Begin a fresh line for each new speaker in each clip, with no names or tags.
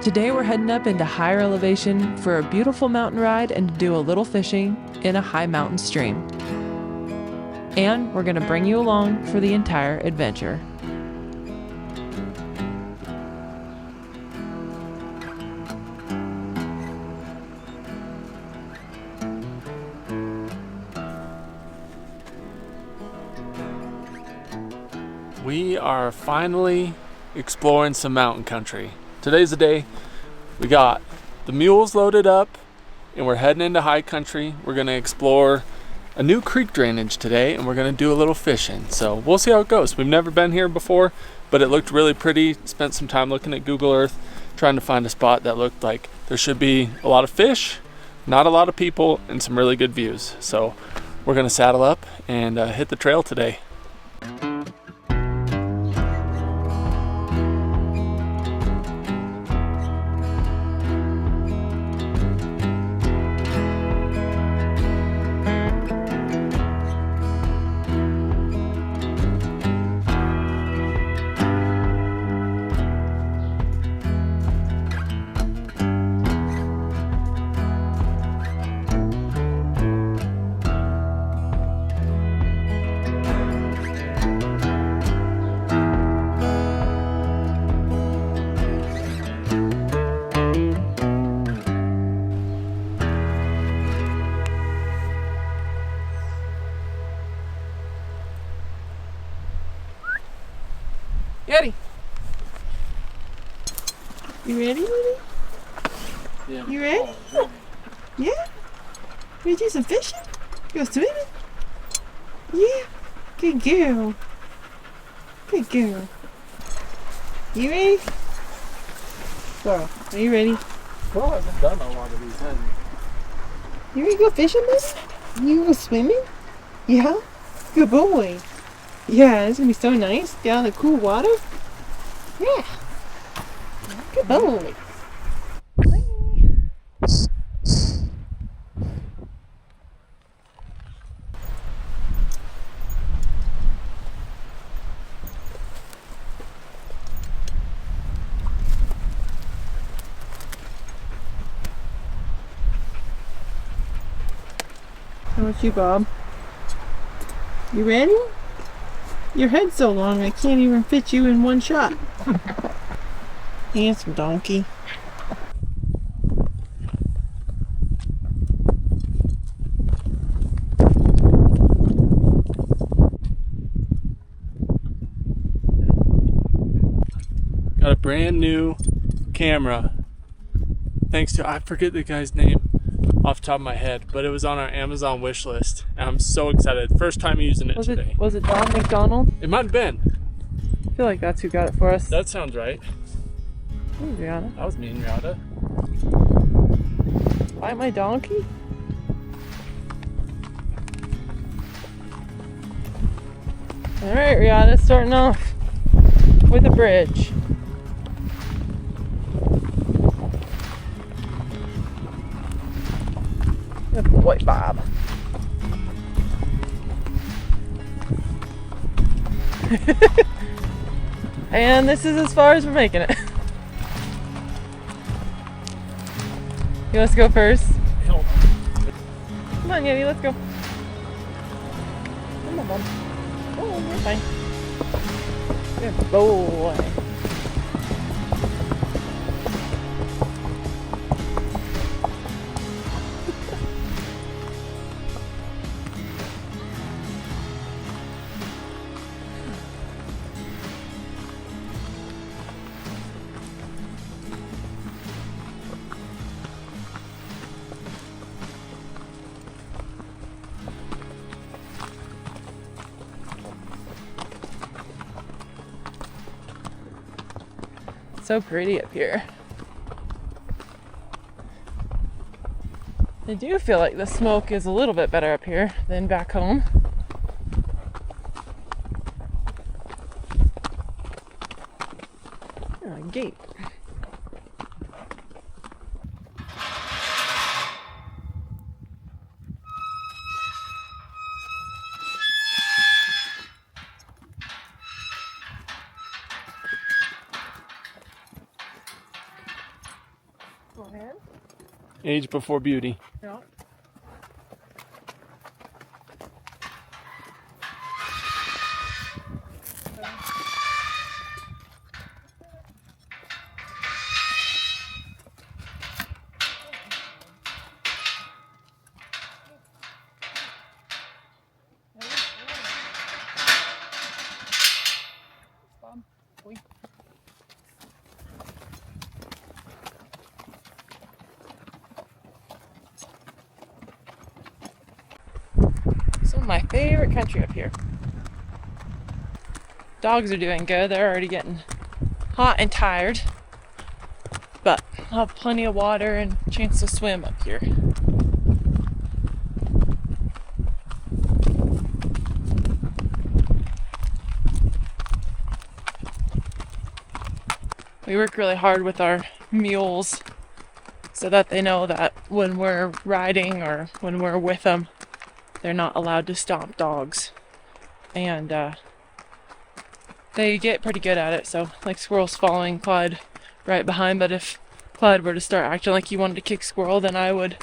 Today we're heading up into higher elevation for a beautiful mountain ride and to do a little fishing in a high mountain stream. And we're going to bring you along for the entire adventure.
We are finally exploring some mountain country. Today's the day. We got the mules loaded up and we're heading into high country. We're going to explore a new creek drainage today and we're going to do a little fishing. So we'll see how it goes. We've never been here before, but it looked really pretty. Spent some time looking at Google Earth trying to find a spot that looked like there should be a lot of fish, not a lot of people, and some really good views. So we're going to saddle up and hit the trail today.
Yeti! You ready, buddy?
Yeah.
You ready? Yeah? You ready to do some fishing? You go swimming? Yeah? Good girl. Good girl. You ready? Girl, are you ready?
Well, I haven't done a lot of these, have you?
You ready to go fishing, buddy? You go swimming? Yeah? Good boy. Yeah, it's gonna be so nice down in the cool water. Yeah. Good boy. How about you, Bob? You ready? Your head's so long I can't even fit you in one shot. Handsome donkey.
Got a brand new camera. Thanks to, I forget the guy's name off the top of my head, but it was on our Amazon wish list. And I'm so excited. First time using it today.
Was it Don McDonald?
It might have been.
I feel like that's who got it for us.
That sounds right.
Hey, Rihanna.
That was me and Reata.
Buy my donkey? Alright, Rihanna, starting off with a bridge. Good boy, Bob. And this is as far as we're making it. You want us to go first?
Hell
Come on, Yeti, let's go. Come on, Bob. Oh, you're fine. Good boy. So pretty up here. I do feel like the smoke is a little bit better up here than back home. Oh, gate. ahead.
Age before beauty.
Yeah. Some of my favorite country up here. Dogs are doing good. They're already getting hot and tired, but I'll have plenty of water and a chance to swim up here. We work really hard with our mules so that they know that when we're riding or when we're with them, they're not allowed to stomp dogs. And they get pretty good at it. So like Squirrel's following Clyde right behind, but if Clyde were to start acting like he wanted to kick Squirrel, then I would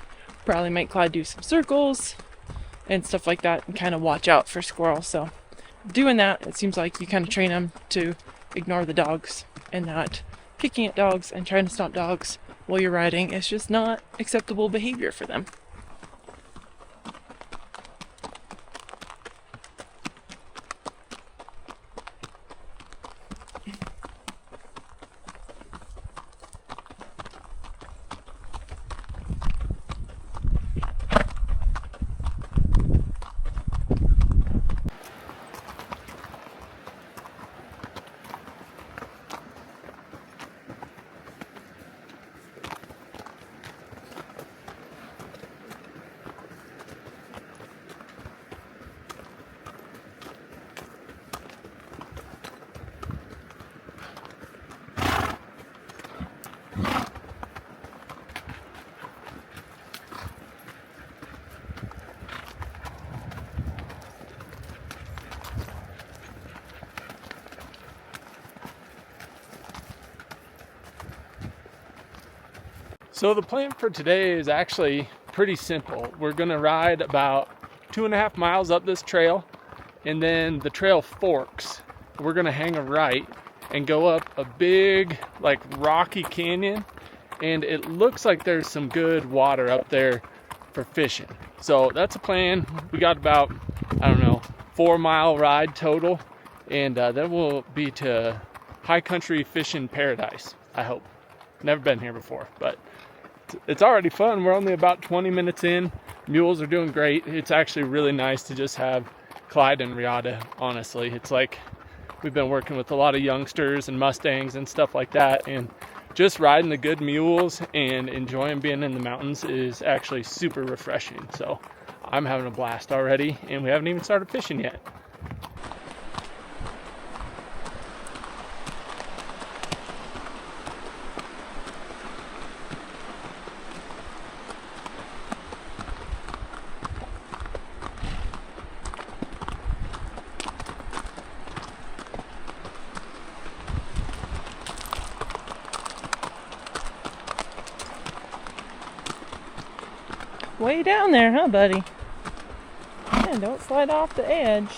probably make Clyde do some circles and stuff like that and kind of watch out for Squirrel. So doing that, it seems like you kind of train them to ignore the dogs, and that kicking at dogs and trying to stomp dogs while you're riding is just not acceptable behavior for them.
So the plan for today is actually pretty simple. We're gonna ride about 2.5 miles up this trail, and then the trail forks. We're gonna hang a right and go up a big like rocky canyon, and it looks like there's some good water up there for fishing. So that's a plan. We got about, I don't know, 4-mile ride total, and then we'll be to high country fishing paradise, I hope. Never been here before, but it's already fun. We're only about 20 minutes in. Mules are doing great. It's actually really nice to just have Clyde and Reata, honestly. It's like we've been working with a lot of youngsters and Mustangs and stuff like that, and just riding the good mules and enjoying being in the mountains is actually super refreshing. So I'm having a blast already, and we haven't even started fishing yet.
Way down there, huh, buddy? Yeah, don't slide off the edge.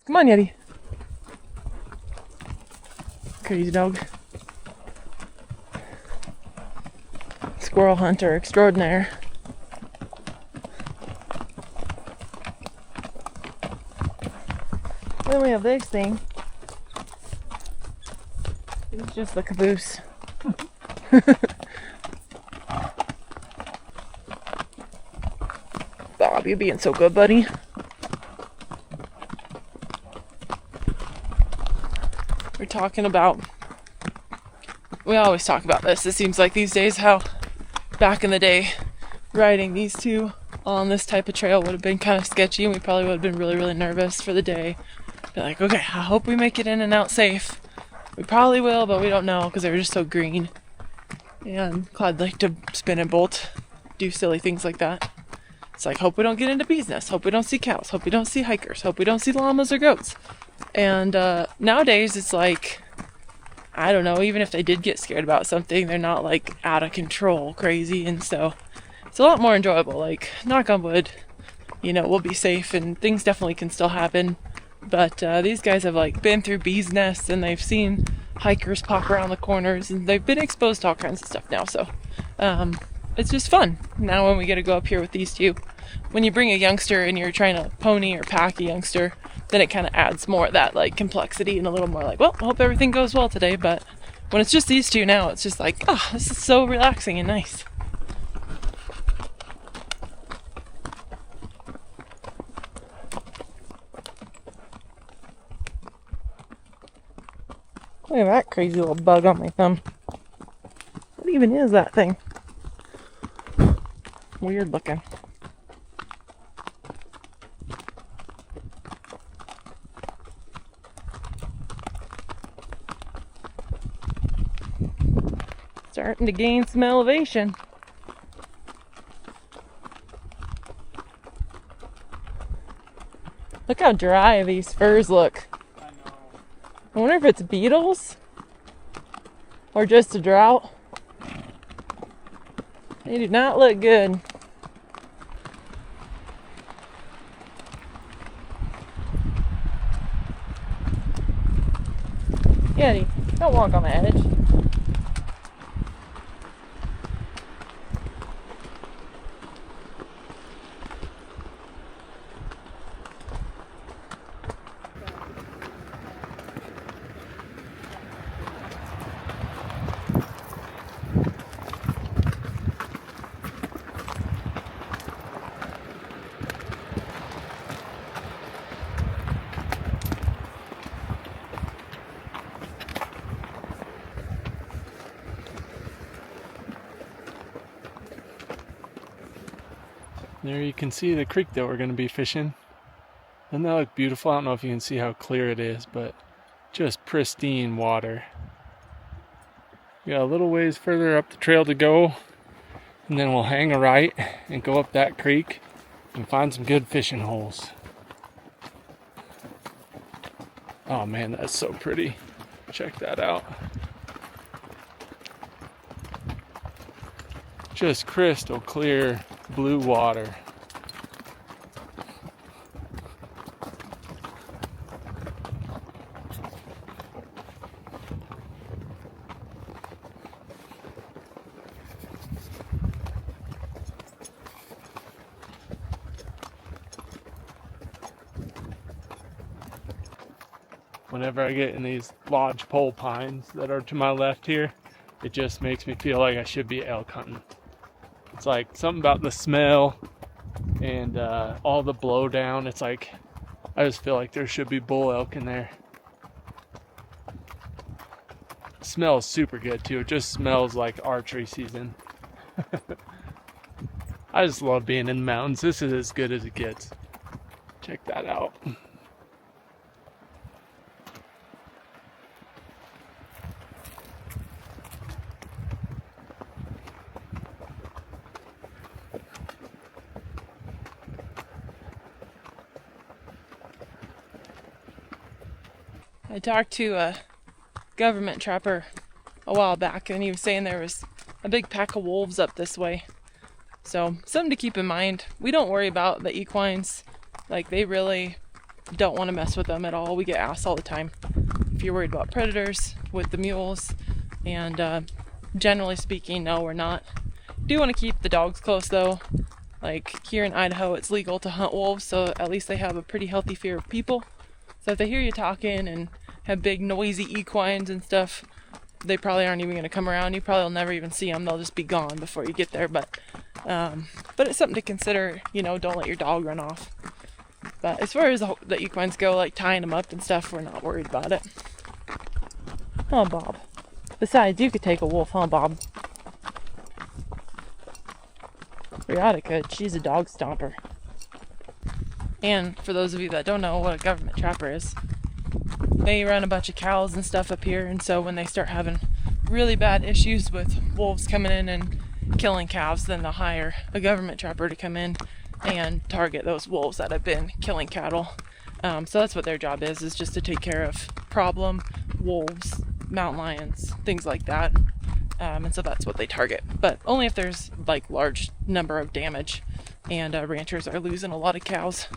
Come on, Yeti. Crazy dog. Squirrel hunter extraordinaire. Then we have this thing. It's just the caboose. job. You're being so good, buddy. We're talking about, we always talk about this. It seems like these days how back in the day riding these two on this type of trail would have been kind of sketchy, and we probably would have been really, really nervous for the day. Be like, okay, I hope we make it in and out safe. We probably will, but we don't know because they were just so green. And Clyde liked to spin and bolt, do silly things like that. It's like, hope we don't get into bees' nests, hope we don't see cows, hope we don't see hikers, hope we don't see llamas or goats. And nowadays it's like, I don't know, even if they did get scared about something, they're not like out of control crazy, and so it's a lot more enjoyable. Like, knock on wood, you know, we'll be safe, and things definitely can still happen. But these guys have like been through bees' nests, and they've seen hikers pop around the corners, and they've been exposed to all kinds of stuff now. So it's just fun. Now when we get to go up here with these two, when you bring a youngster and you're trying to pony or pack a youngster, then it kind of adds more of that like complexity and a little more like, well, I hope everything goes well today. But when it's just these two now, it's just like, oh, this is so relaxing and nice. Look at that crazy little bug on my thumb. What even is that thing? Weird looking. Starting to gain some elevation. Look how dry these firs look. I wonder if it's beetles or just a drought. They do not look good. Yeti, don't walk on the edge.
There you can see the creek that we're going to be fishing. Doesn't that look beautiful? I don't know if you can see how clear it is, but just pristine water. We got a little ways further up the trail to go, and then we'll hang a right and go up that creek and find some good fishing holes. Oh man, that's so pretty. Check that out. Just crystal clear blue water. Whenever I get in these lodgepole pines that are to my left here, it just makes me feel like I should be elk hunting. It's like something about the smell and all the blowdown. It's like, I just feel like there should be bull elk in there. It smells super good too. It just smells like archery season. I just love being in the mountains. This is as good as it gets. Check that out.
I talked to a government trapper a while back, and he was saying there was a big pack of wolves up this way. So something to keep in mind. We don't worry about the equines. Like, they really don't want to mess with them at all. We get asked all the time if you're worried about predators with the mules, and generally speaking, no, we're not. Do want to keep the dogs close though. Like here in Idaho, it's legal to hunt wolves, so at least they have a pretty healthy fear of people. So if they hear you talking and have big noisy equines and stuff, they probably aren't even going to come around. You probably will never even see them. They'll just be gone before you get there. But But it's something to consider, you know, don't let your dog run off. But as far as the equines go, like tying them up and stuff, we're not worried about it. Huh, Bob? Besides, you could take a wolf, huh, Bob? Reata could. She's a dog stomper. And for those of you that don't know what a government trapper is, they run a bunch of cows and stuff up here, and so when they start having really bad issues with wolves coming in and killing calves, then they'll hire a government trapper to come in and target those wolves that have been killing cattle. So that's what their job is just to take care of problem wolves, mountain lions, things like that. And so that's what they target, but only if there's like large number of damage and ranchers are losing a lot of cows.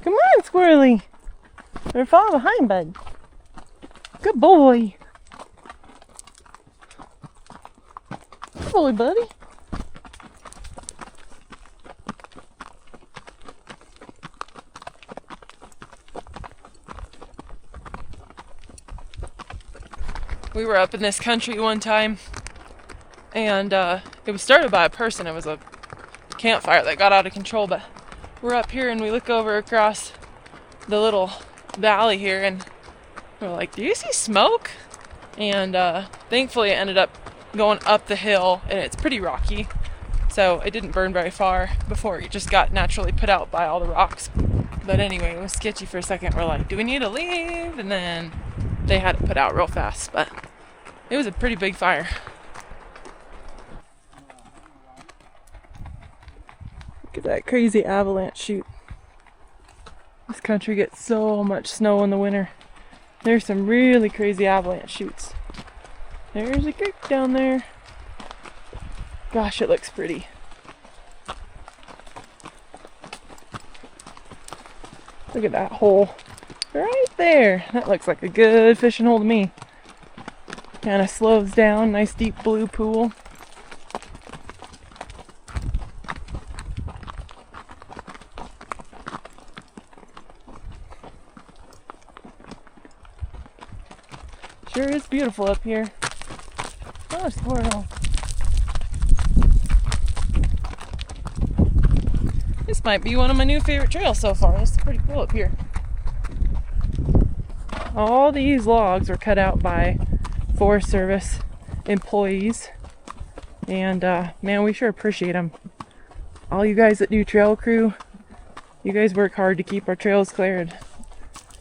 Come on, Squirrely. They're falling behind, bud. Good boy. Good boy, buddy. We were up in this country one time, and it was started by a person. It was a campfire that got out of control, but we're up here and we look over across the little valley here and we're like, do you see smoke? And thankfully it ended up going up the hill, and it's pretty rocky, so it didn't burn very far before it just got naturally put out by all the rocks. But anyway, it was sketchy for a second. We're like, do we need to leave? And then they had it put out real fast, but it was a pretty big fire. Look at that crazy avalanche chute. This country gets so much snow in the winter. There's some really crazy avalanche chutes. There's a creek down there. Gosh, it looks pretty. Look at that hole right there. That looks like a good fishing hole to me. Kind of slows down, nice deep blue pool. Sure is beautiful up here. Oh, squirrel. This might be one of my new favorite trails so far. It's pretty cool up here. All these logs were cut out by Forest Service employees, and man, we sure appreciate them. All you guys that do trail crew, you guys work hard to keep our trails cleared.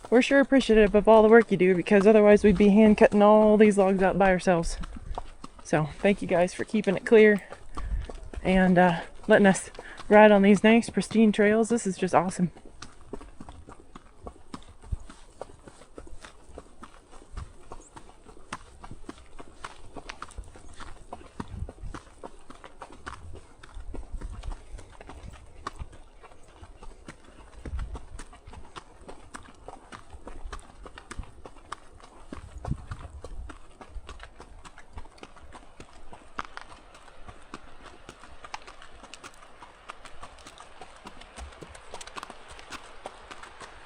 We're sure appreciative of all the work you do, because otherwise we'd be hand cutting all these logs out by ourselves. So thank you guys for keeping it clear and letting us ride on these nice pristine trails. This is just awesome.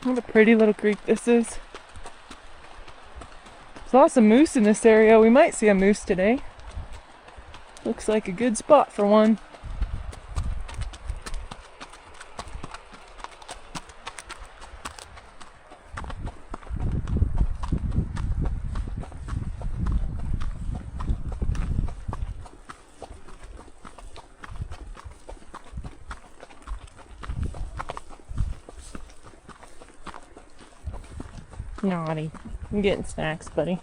What a pretty little creek this is. There's lots of moose in this area. We might see a moose today. Looks like a good spot for one. Naughty. I'm getting snacks, buddy.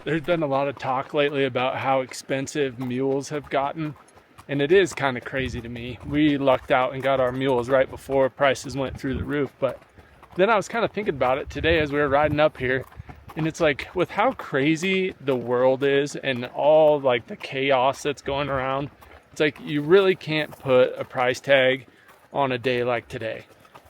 There's been a lot of talk lately about how expensive mules have gotten, and it is kind of crazy to me. We lucked out and got our mules right before prices went through the roof, but then I was kind of thinking about it today as we were riding up here. And it's like, with how crazy the world is and all like the chaos that's going around, it's like you really can't put a price tag on a day like today.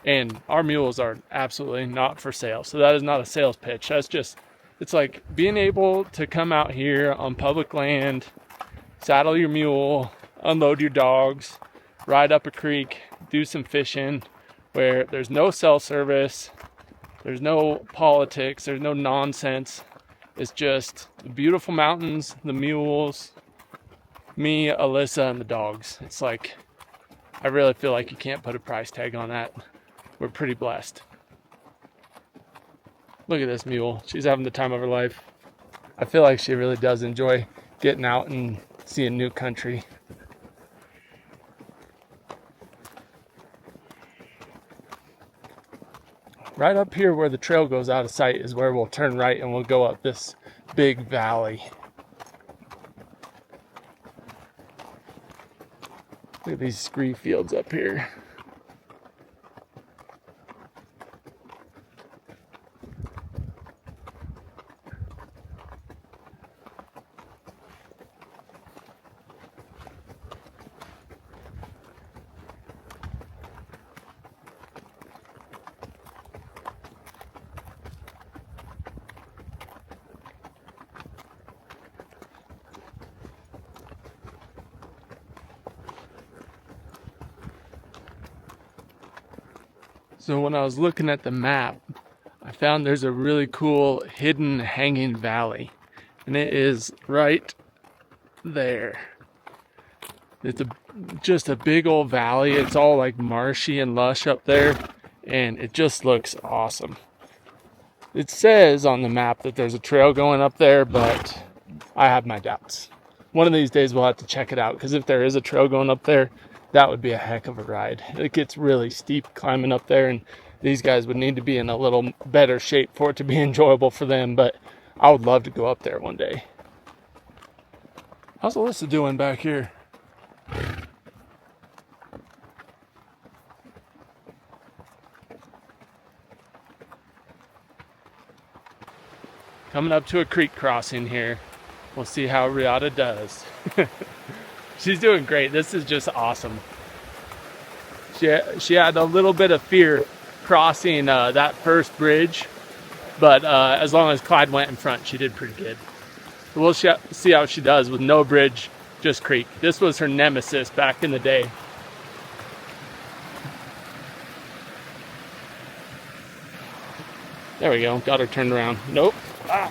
And our mules are absolutely not for sale. So that is not a sales pitch. That's just, it's like being able to come out here on public land, saddle your mule, unload your dogs, ride up a creek, do some fishing where there's no cell service, there's no politics, there's no nonsense. It's just the beautiful mountains, the mules, me, Alyssa, and the dogs. It's like, I really feel like you can't put a price tag on that. We're pretty blessed. Look at this mule. She's having the time of her life. I feel like she really does enjoy getting out and seeing new country. Right up here where the trail goes out of sight is where we'll turn right and we'll go up this big valley. Look at these scree fields up here. So when I was looking at the map, I found there's a really cool hidden hanging valley. And it is right there. It's just a big old valley. It's all like marshy and lush up there. And it just looks awesome. It says on the map that there's a trail going up there, but I have my doubts. One of these days we'll have to check it out, because if there is a trail going up there, that would be a heck of a ride. It gets really steep climbing up there, and these guys would need to be in a little better shape for it to be enjoyable for them, but I would love to go up there one day. How's Alyssa doing back here? Coming up to a creek crossing here. We'll see how Reata does. She's doing great. This is just awesome. She had a little bit of fear crossing that first bridge, but as long as Clyde went in front, she did pretty good. So we'll see how she does with no bridge, just creek. This was her nemesis back in the day. There we go. Got her turned around. Nope. Ah.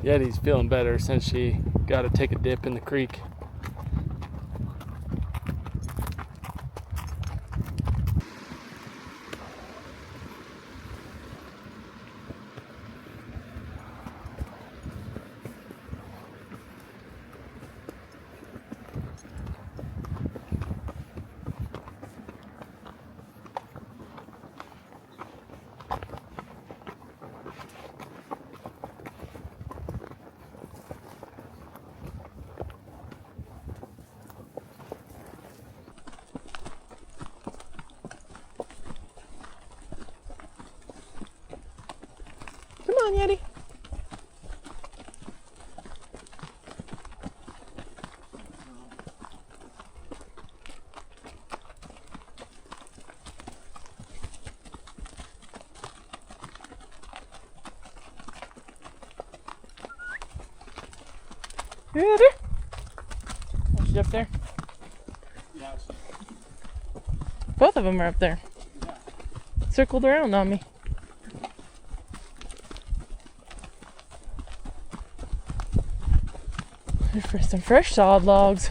Yeti's feeling better since she got to take a dip in the creek.
Come on, Yeti. Yeti. Oh, she's up there?
Yeah,
Both of them are up there.
yeah.
Circled around on me. For some fresh sawed logs.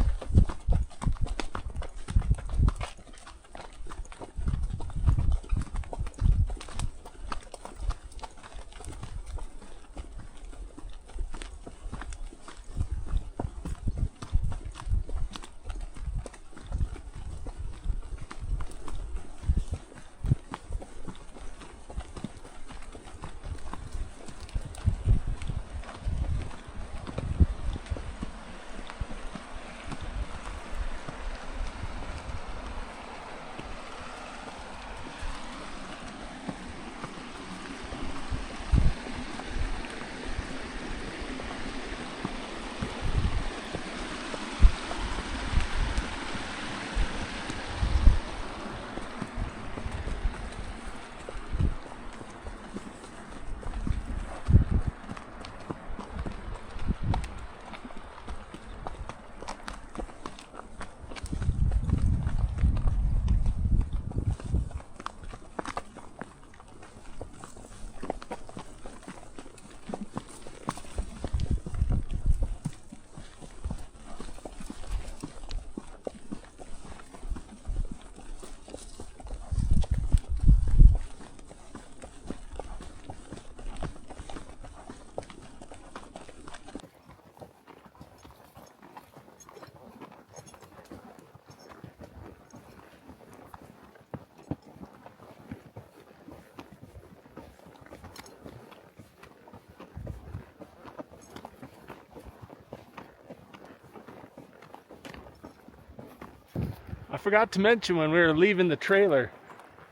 forgot to mention when we were leaving the trailer,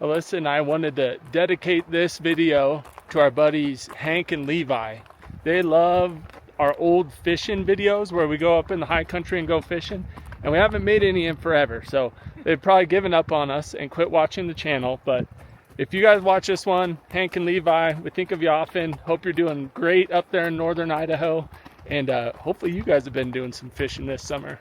Alyssa and I wanted to dedicate this video to our buddies Hank and Levi. They love our old fishing videos where we go up in the high country and go fishing, and we haven't made any in forever, so they've probably given up on us and quit watching the channel. But if you guys watch this one, Hank and Levi, we think of you often. Hope you're doing great up there in northern Idaho, and hopefully you guys have been doing some fishing this summer.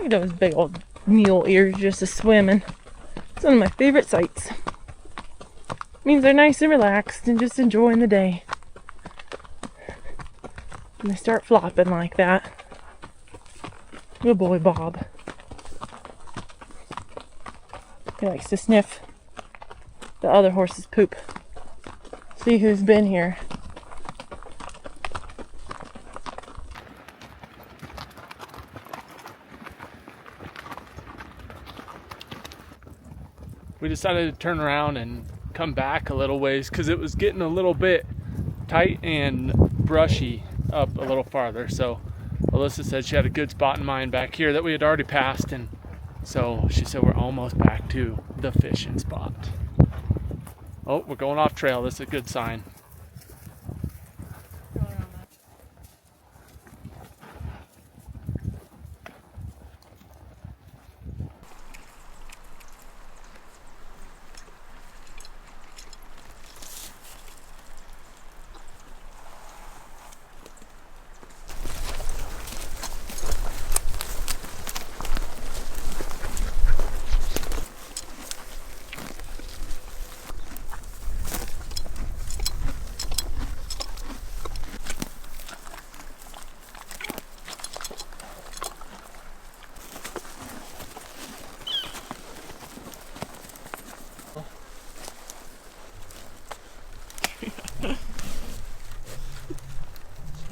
Look at those big old mule ears just a swimming. It's one of my favorite sights. Means they're nice and relaxed and just enjoying the day. And they start flopping like that. Good boy, Bob. He likes to sniff the other horse's poop. See who's been here.
We decided to turn around and come back a little ways because it was getting a little bit tight and brushy up a little farther. So Alyssa said she had a good spot in mind back here that we had already passed, and so she said we're almost back to the fishing spot. Oh, we're going off trail. This is a good sign.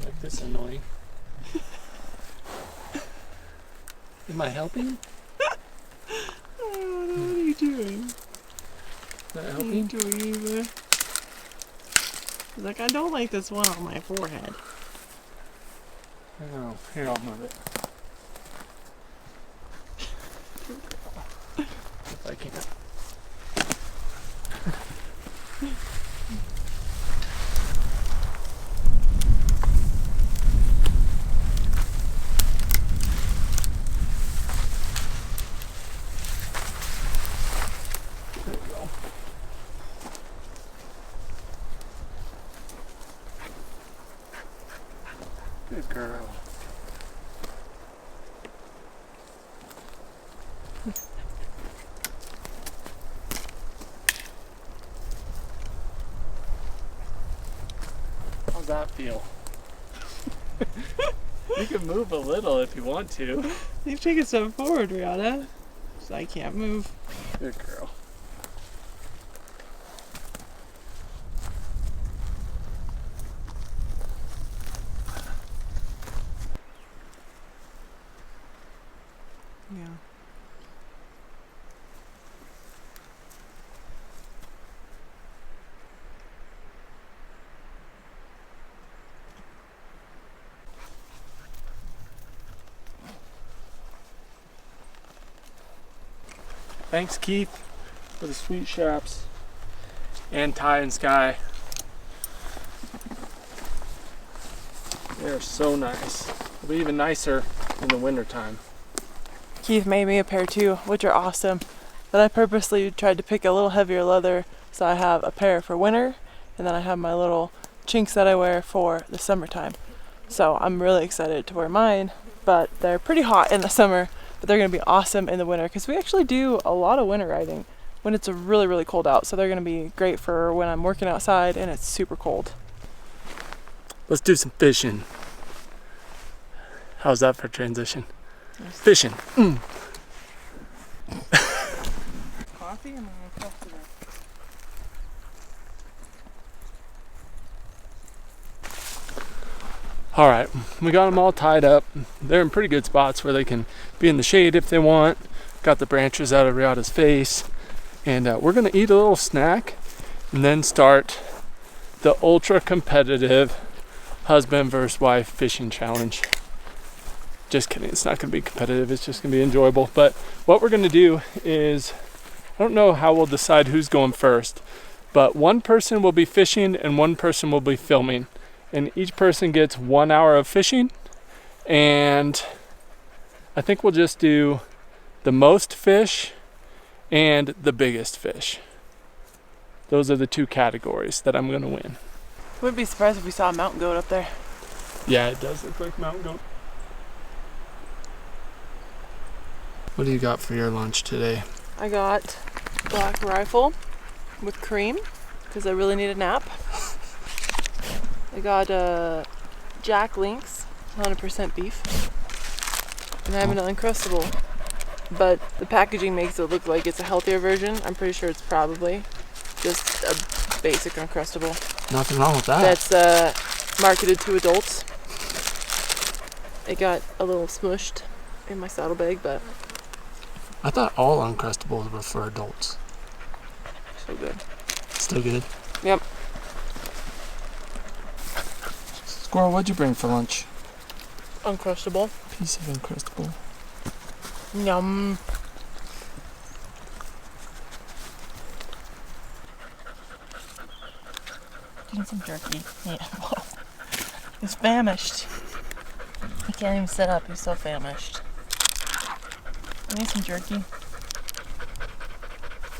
Like this annoying. Am I helping?
Oh, what are you doing?
Is that
What are you
helping?
doing, Eva? He's like, I don't like this one on my forehead.
Oh, here, I'll move it. If I can. There we go. Good girl. How's that feel? You can move a little if you want to.
You've taken a step forward, Reata. So I can't move.
Good girl.
Yeah.
Thanks, Keith, for the sweet straps, and Ty and Sky They're so nice. They'll be even nicer in the wintertime.
Keith made me a pair too, which are awesome. But I purposely tried to pick a little heavier leather, so I have a pair for winter, and then I have my little chinks that I wear for the summertime. So I'm really excited to wear mine, but they're pretty hot in the summer, but they're going to be awesome in the winter, because we actually do a lot of winter riding when it's really, really cold out. So they're going to be great for when I'm working outside and it's super cold.
Let's do some fishing. How's that for transition? Nice. Fishing.
Coffee and coffee.
All right, we got them all tied up. They're in pretty good spots where they can be in the shade if they want. Got the branches out of Reata's face. And we're gonna eat a little snack and then start the ultra competitive husband versus wife fishing challenge. Just kidding, it's not gonna be competitive, it's just gonna be enjoyable. But what we're gonna do is, I don't know how we'll decide who's going first, but one person will be fishing and one person will be filming. And each person gets 1 hour of fishing, and I think we'll just do the most fish and the biggest fish. Those are the two categories that I'm gonna win.
Wouldn't be surprised if we saw a mountain goat up there.
Yeah, it does look like mountain goat. What do you got for your lunch today?
I got black rifle with cream, because I really need a nap. I got Jack Links, 100% beef. And I have an Uncrustable. But the packaging makes it look like it's a healthier version. I'm pretty sure it's probably just a basic Uncrustable.
Nothing wrong with that.
That's marketed to adults. It got a little smushed in my saddlebag, but
I thought all Uncrustables were for adults.
so good.
Still good?
Yep.
Squirrel, what'd you bring for lunch?
Uncrustable.
Piece of Uncrustable.
Yum. Getting some jerky. Yeah. Whoa. He's famished. He can't even sit up. He's so famished. I need some jerky.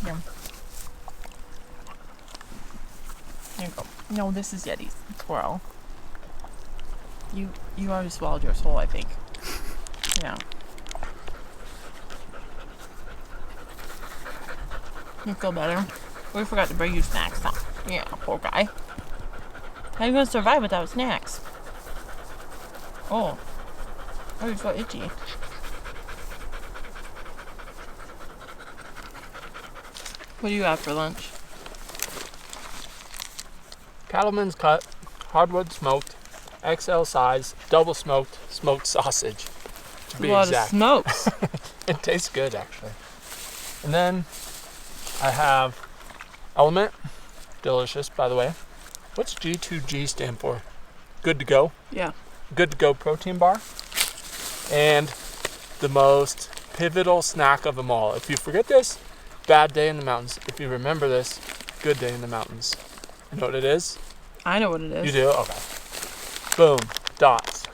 Yum. Here you go. No, this is Yeti's. Squirrel. You already swallowed yours whole, I think. Yeah. You feel better? We forgot to bring you snacks, huh? Yeah, poor guy. How are you gonna survive without snacks? Oh. Oh, you're so itchy. What do you have for lunch?
Cattleman's cut, hardwood smoked, XL size, double smoked, smoked sausage. To be
a lot
exact.
of smokes.
It tastes good, actually. And then I have Element, delicious, by the way. What's G2G stand for? Good to go.
Yeah.
Good to go protein bar. And the most pivotal snack of them all. If you forget this, bad day in the mountains. If you remember this, good day in the mountains. You know what it is?
I know what it is.
You do? Okay. Boom. Dots.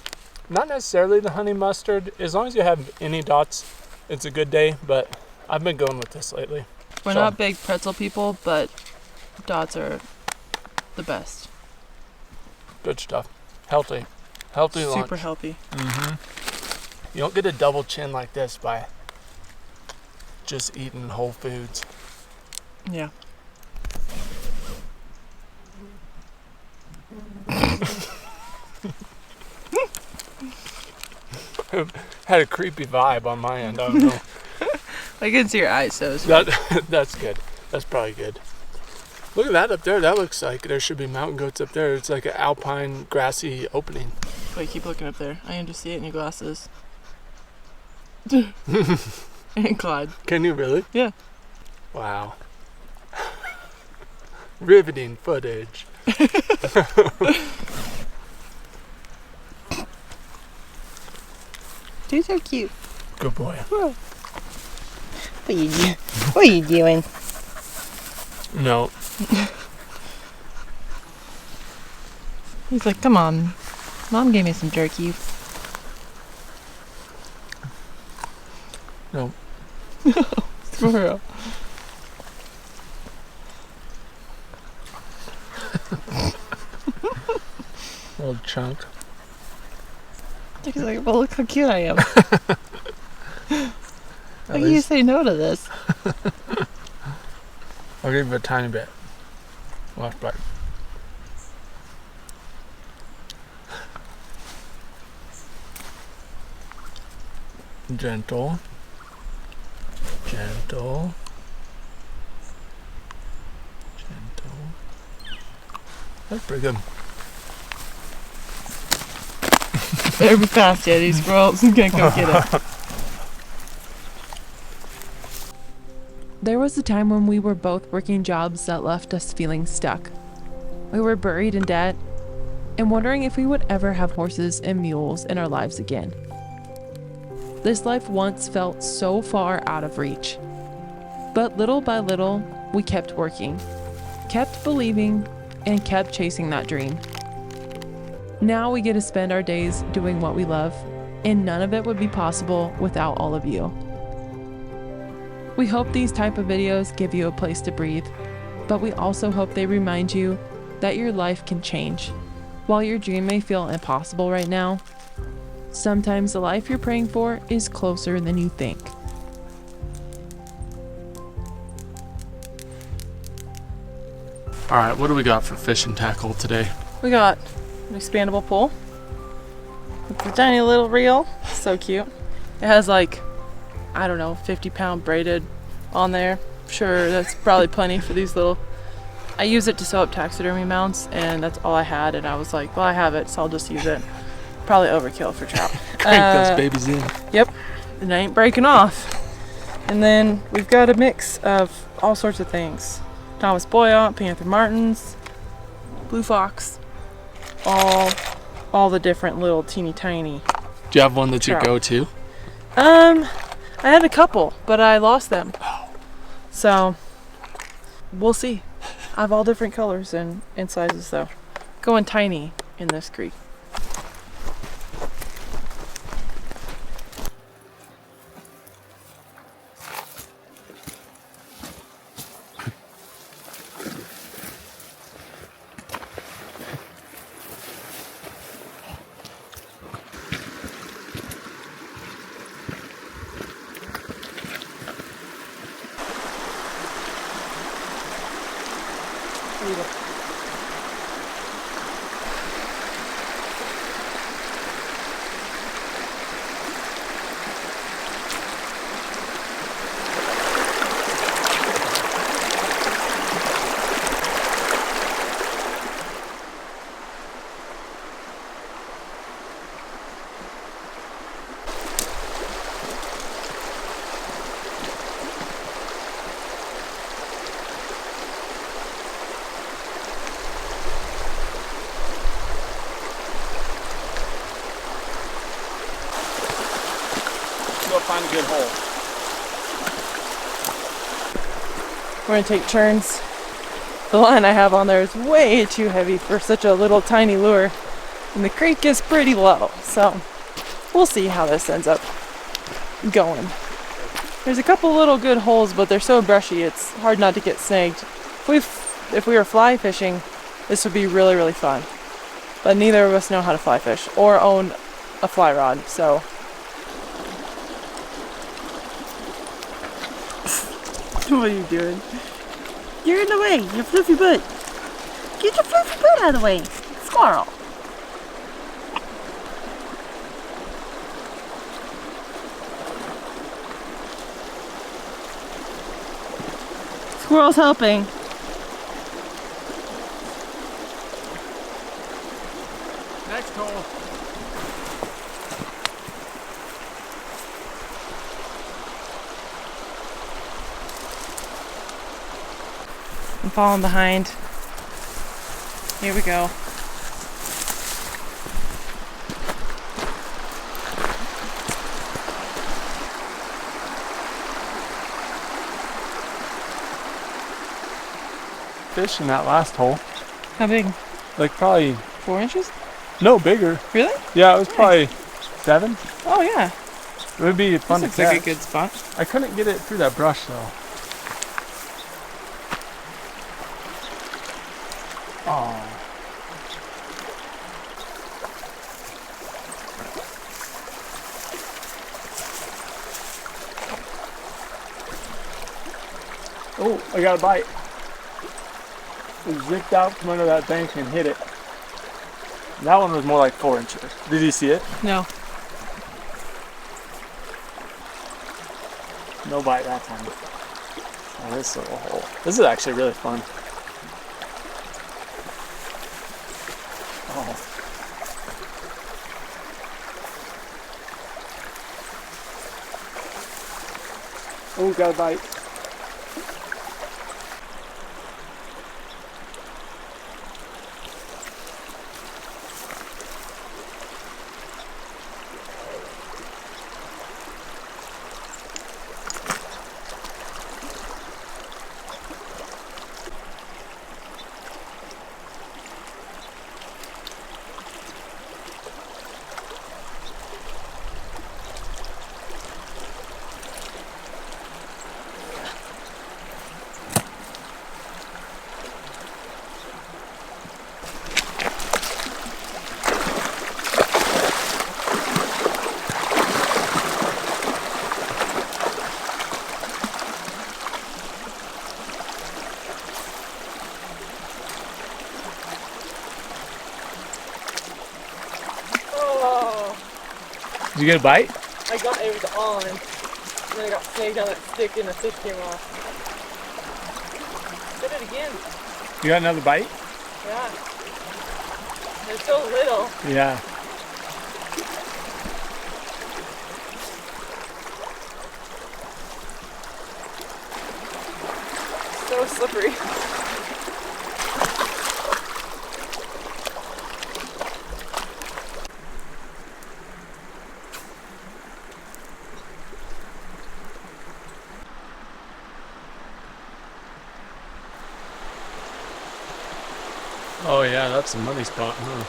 Not necessarily the honey mustard. As long as you have any dots, it's a good day, but I've been going with this lately.
We're not big pretzel people, but dots are the best.
Good stuff. Healthy. Healthy lunch.
Super healthy.
Mm-hmm. You don't get a double chin like this by just eating whole foods.
Yeah.
Had a creepy vibe on my end. I don't know.
I can see your eyes, so it's
That's good. That's probably good. Look at that up there. That looks like there should be mountain goats up there. It's like an alpine, grassy opening.
Wait, keep looking up there. I can just see it in your glasses. And Clyde.
Can you really?
Yeah.
Wow. Riveting footage.
Dude, so cute.
Good boy.
Whoa. What are you doing?
No.
He's like, come on.
Mom gave me some jerky.
No.
Squirrel.
Little chunk.
He's like, well, look how cute I am. How can you say no to this?
I'll give you a tiny bit. Last bite. Gentle. Gentle. Gentle. That's pretty good.
Better be fast, Yeti Squirrel's gonna go get it.
There was a time when we were both working jobs that left us feeling stuck. We were buried in debt and wondering if we would ever have horses and mules in our lives again. This life once felt so far out of reach. But little by little, we kept working, kept believing, and kept chasing that dream. Now we get to spend our days doing what we love, and none of it would be possible without all of you. We hope these type of videos give you a place to breathe, but we also hope they remind you that your life can change. While your dream may feel impossible right now, sometimes the life you're praying for is closer than you think.
All right, what do we got for fishing tackle today?
We got an expandable pole. It's a tiny little reel. So cute. It has like, I don't know, 50-pound braided on there. Sure, that's probably plenty for these little. I use it to sew up taxidermy mounts, and that's all I had. And I was like, well, I have it, so I'll just use it. Probably overkill for trout.
Crank those babies in.
Yep, it ain't breaking off. And then we've got a mix of all sorts of things. Thomas Boyant, Panther Martins, Blue Fox, all the different little teeny tiny.
Do you have one that you
trout.
go to?
I had a couple, but I lost them. So we'll see. I have all different colors and sizes though. Going tiny in this creek.
Go find a good hole.
We're gonna take turns. The line I have on there is way too heavy for such a little tiny lure. And the creek is pretty low, so we'll see how this ends up going. There's a couple little good holes, but they're so brushy it's hard not to get snagged. If we were fly fishing, this would be really, really fun. But neither of us know how to fly fish or own a fly rod, so. What are you doing?
You're in the way, your floofy butt. Get your floofy butt out of the way, squirrel. Squirrel's helping.
Next hole.
I'm falling behind. Here we go.
Fish in that last hole.
How big?
Like probably
4 inches?
No, bigger.
Really?
Yeah, it was
Nice.
probably 7.
Oh yeah.
It would be fun
This
to
looks like
catch.
a good spot.
I couldn't get it through that brush though. Oh. Oh, I got a bite. It zipped out from under that bank and hit it. That one was more like 4 inches. Did you see it?
No.
No bite that time. Oh, this little hole. This is actually really fun. Oh. Oh, got a bite. Did you get a bite?
I got it was on, and then I got snagged on that stick and the fish came off. Did it again.
You got another bite?
Yeah. They're so little.
Yeah.
So slippery.
Oh yeah, that's a money spot, huh?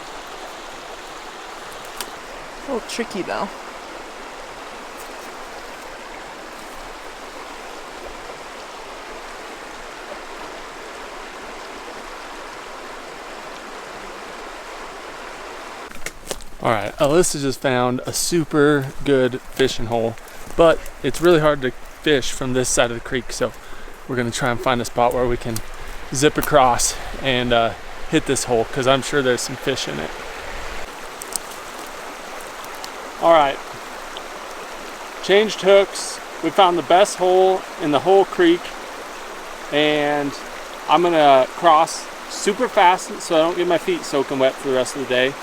A little tricky though.
Alright, Alyssa just found a super good fishing hole, but it's really hard to fish from this side of the creek, so we're gonna try and find a spot where we can zip across and hit this hole, because I'm sure there's some fish in it. Alright, changed hooks. We found the best hole in the whole creek, and I'm gonna cross super fast so I don't get my feet soaking wet for the rest of the day.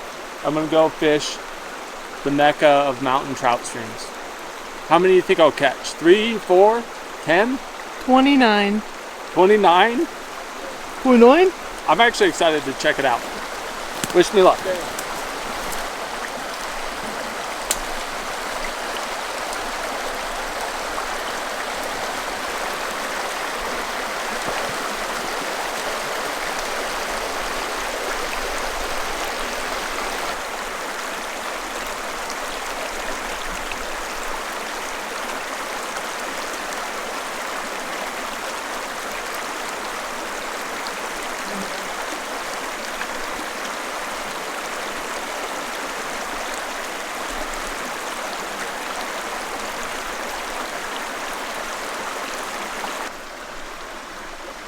I'm gonna go fish the mecca of mountain trout streams. How many do you think I'll catch? 3, 4, 10?
29.
29?
29?
I'm actually excited to check it out. Wish me luck.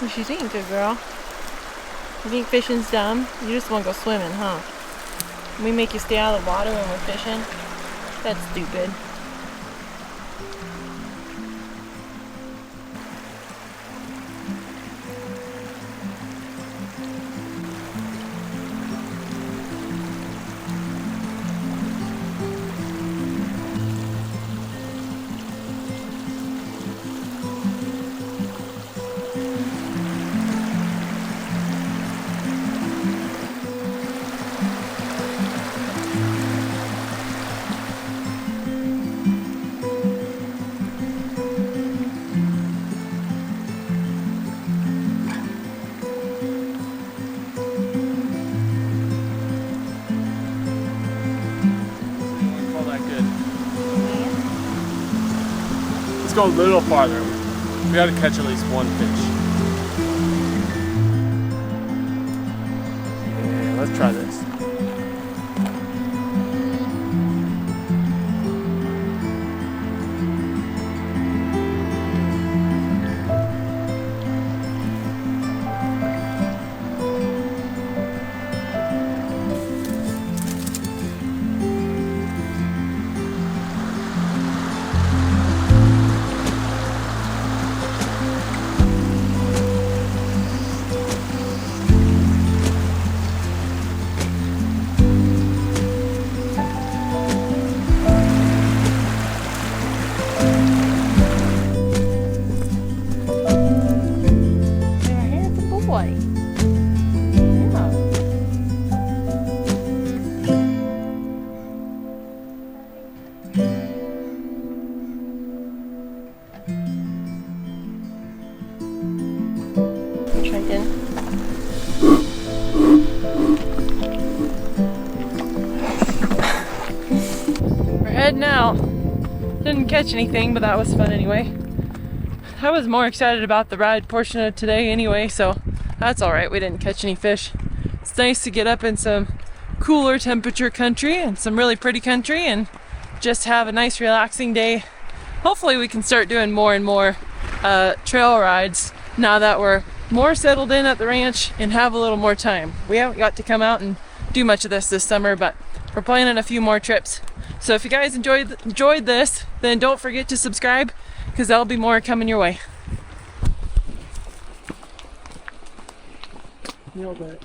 What you think, good girl? You think fishing's dumb? You just want to go swimming, huh? We make you stay out of the water when we're fishing? That's stupid.
Let's go a little farther. We gotta catch at least one fish. Yeah, let's try this.
Heading out. Didn't catch anything, but that was fun anyway. I was more excited about the ride portion of today anyway, so that's alright. We didn't catch any fish. It's nice to get up in some cooler temperature country and some really pretty country and just have a nice relaxing day. Hopefully we can start doing more and more trail rides now that we're more settled in at the ranch and have a little more time. We haven't got to come out and do much of this summer, but we're planning a few more trips. So if you guys enjoyed this, then don't forget to subscribe, because there'll be more coming your way.
Nailed it.